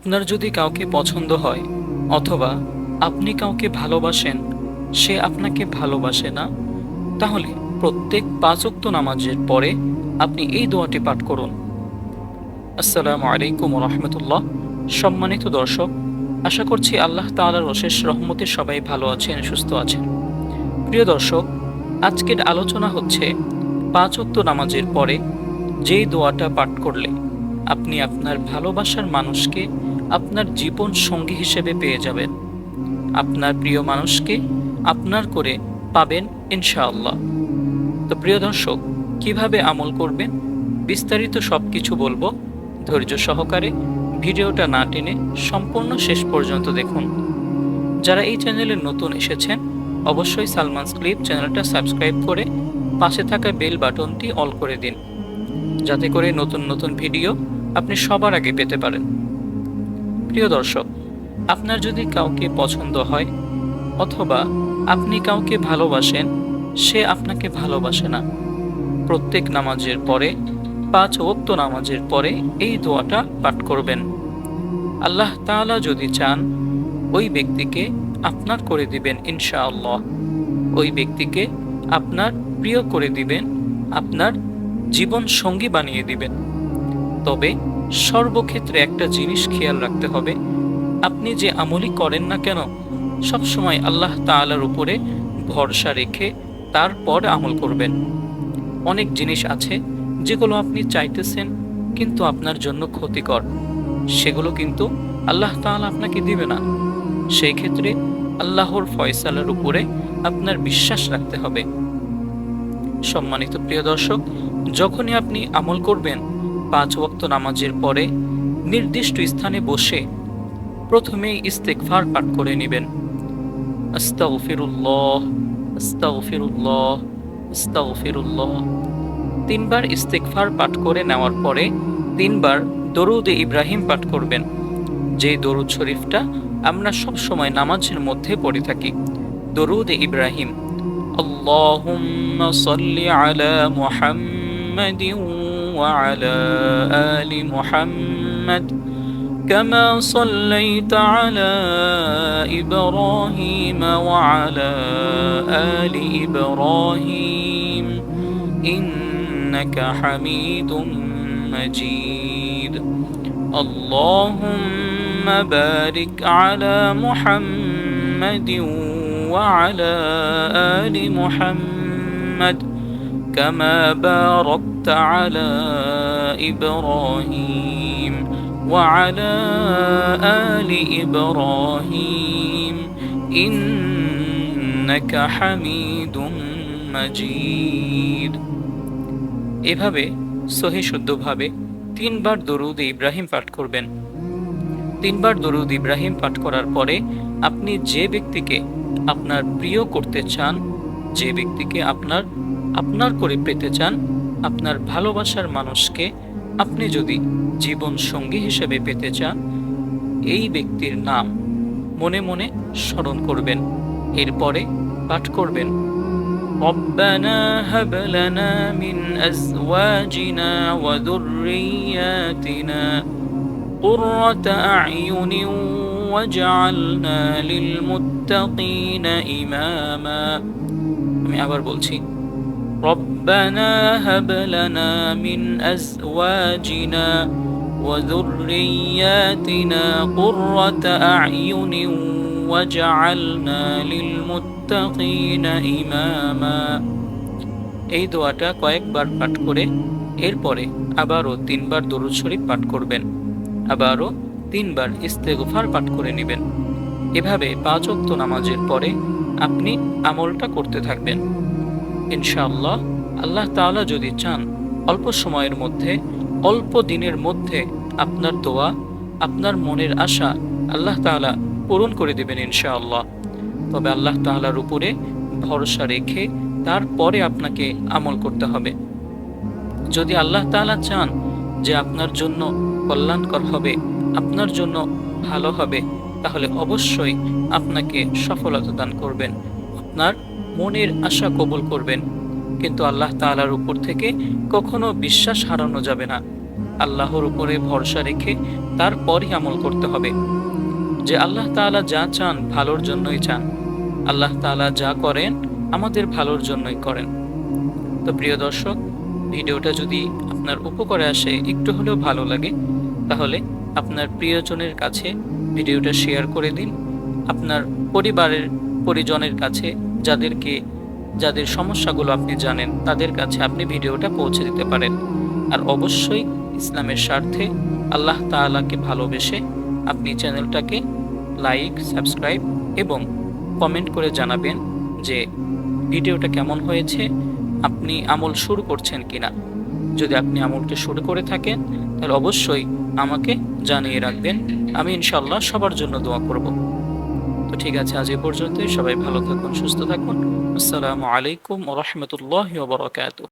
আপনার যদি কাউকে পছন্দ হয় অথবা আপনি কাউকে ভালোবাসেন, সে আপনাকে ভালোবাসে না, তাহলে প্রত্যেক ৫ ওয়াক্ত নামাজের পরে আপনি এই দোয়াটি পাঠ করুন। আসসালামু আলাইকুম ওয়া রাহমাতুল্লাহ। সম্মানিত দর্শক, আশা করছি আল্লাহ তাআলার অশেষ রহমতে সবাই ভালো আছেন, সুস্থ আছেন। প্রিয় দর্শক, আজকের আলোচনা হচ্ছে ৫ ওয়াক্ত নামাজের পরে যেই দোয়াটা পাঠ করলে আপনি আপনার ভালোবাসার মানুষকে আপনার জীবন সঙ্গী হিসেবে পেয়ে যাবেন, আপনার প্রিয় মানুষকে আপনার করে পাবেন ইনশাআল্লাহ। তো প্রিয় দর্শক, কিভাবে আমল করবেন বিস্তারিত সবকিছু বলবো। ধৈর্য সহকারে ভিডিওটা না টেনে সম্পূর্ণ শেষ পর্যন্ত দেখুন। যারা এই চ্যানেলে নতুন এসেছেন, অবশ্যই সালমানস ক্লিপ চ্যানেলটা সাবস্ক্রাইব করে পাশে থাকা বেল বাটনটি অল করে দিন, যাতে করে নতুন নতুন ভিডিও আপনি সবার আগে পেতে পারেন। প্রিয় দর্শক, আপনার যদি কাউকে পছন্দ হয় অথবা আপনি কাউকে ভালোবাসেন, সে আপনাকে ভালোবাসে না, প্রত্যেক নামাজের পরে ৫ ওয়াক্ত নামাজের পরে এই দোয়াটা পাঠ করবেন। আল্লাহ তাআলা যদি চান, ওই ব্যক্তিকে আপনার করে দিবেন ইনশাআল্লাহ। ওই ব্যক্তিকে আপনার প্রিয় করে দিবেন, আপনার জীবন সঙ্গী বানিয়ে দিবেন। তবে সর্বক্ষেত্রে একটা জিনিস খেয়াল রাখতে হবে, আপনি যে আমলই করেন না কেন, সবসময় আল্লাহ তাআলার উপরে ভরসা রেখে তারপর আমল করবেন। অনেক জিনিস আছে যেগুলো আপনি চাইতেছেন কিন্তু আপনার জন্য ক্ষতিকর, সেগুলো কিন্তু আল্লাহ তাআলা আপনাকে দিবে না। সেই ক্ষেত্রে আল্লাহর ফয়সালার উপরে আপনার বিশ্বাস রাখতে হবে। সম্মানিত প্রিয় দর্শক, যখনই আপনি আমল করবেন ৫ ওয়াক্ত নামাজের পরে নির্দিষ্ট স্থানে বসে প্রথমেই ইস্তেগফার পাঠ করে নেবেন। আস্তাগফিরুল্লাহ, আস্তাগফিরুল্লাহ, আস্তাগফিরুল্লাহ। ৩ বার ইস্তেগফার পাঠ করে নেওয়ার পরে ৩ বার দরুদে ইব্রাহিম পাঠ করবেন, যে দরুদ শরীফটা আমরা সব সময় নামাজের মধ্যে পড়ে থাকি। দরুদে ইব্রাহিম, আল্লাহুম্মা সাল্লি আলা মুহাম্মাদিন ওয়া আলা আলি মুহাম্মাদ كما صليت على إبراهيم وعلى آل إبراهيم إنك حميد مجيد اللهم بارك على محمد وعلى آل محمد كما باركت على إبراهيم وعلى آل إبراهيم إنك حميد مجيد। এভাবে সহি শুদ্ধভাবে ৩ বার দরুদ ইব্রাহিম পাঠ করবেন। ৩ বার দরুদ ইব্রাহিম পাঠ করার পরে আপনি যে ব্যক্তিকে আপনার প্রিয় করতে চান, যে ব্যক্তিকে আপনার করে পেতে চান, আপনার ভালোবাসার মানুষকে আপনি যদি জীবন সঙ্গী হিসেবে পেতে চান, এই ব্যক্তির নাম মনে মনে স্মরণ করবেন। এরপরে পাঠ করবেন, রব্বানা হাব লানা মিন আজওয়াজিনা ওয়া যুররিয়াতিনা কুররাতা আ'য়ুনিন ওয়াজআলনা লিল মুত্তাকিনা ইমামা। আমি আবার বলছি, ربنا هب لنا من أزواجنا وذرياتنا قرة أعين واجعلنا للمتقين إماما। এই দোয়াটা কয়েকবার পাঠ করে এরপরে আবারও ৩ বার দরুদ শরীফ পাঠ করবেন, আবারও ৩ বার ইস্তেগফার পাঠ করে নেবেন। এভাবে ৫ ওয়াক্ত নামাজের পরে আপনি আমলটা করতে থাকবেন। ইনশাআল্লাহ আল্লাহ তাআলা যদি চান, অল্প সময়ের মধ্যে, অল্প দিনের মধ্যে আপনার দোয়া, আপনার মনের আশা আল্লাহ তাআলা পূরণ করে দেবেন ইনশাআল্লাহ। তবে আল্লাহ তাআলার উপরে ভরসা রেখে তারপরে আপনাকে আমল করতে হবে। যদি আল্লাহ তাআলা চান যে আপনার জন্য কল্যাণকর হবে, আপনার জন্য ভালো হবে, তাহলে অবশ্যই আপনাকে সফলতা দান করবেন, আপনার মনের আশা কবুল করবেন। কিন্তু আল্লাহ তাআলার উপর থেকে কখনো বিশ্বাস হারানো যাবে না। আল্লাহর উপরে ভরসা রেখে তারপরই আমল করতে হবে। যে আল্লাহ তাআলা যা চান ভালোর জন্যই চান, আল্লাহ তাআলা যা করেন আমাদের ভালোর জন্যই করেন। তো প্রিয় দর্শক, ভিডিওটা যদি আপনার উপকারে আসে, একটু হলেও ভালো লাগে, তাহলে আপনার প্রিয়জনের কাছে ভিডিওটা শেয়ার করে দিন। আপনার পরিবারের পরিজনের কাছে, যাদের সমস্যাগুলো আপনি জানেন তাদের কাছে আপনি ভিডিওটা পৌঁছে দিতে পারেন। আর অবশ্যই ইসলামের স্বার্থে আল্লাহ তাআলাকে ভালোবেসে আপনি চ্যানেলটাকে লাইক, সাবস্ক্রাইব এবং কমেন্ট করে জানাবেন যে ভিডিওটা কেমন হয়েছে, আপনি আমল শুরু করছেন কিনা। যদি আপনি আমলটি শুরু করে থাকেন তাহলে অবশ্যই আমাকে জানিয়ে রাখবেন। আমি ইনশাআল্লাহ সবার জন্য দোয়া করব। তো ঠিক আছে, আজ এ পর্যন্তই। সবাই ভালো থাকুন, সুস্থ থাকুন। আসসালামু আলাইকুম ওয়া রাহমাতুল্লাহি ওয়া বারাকাতুহু।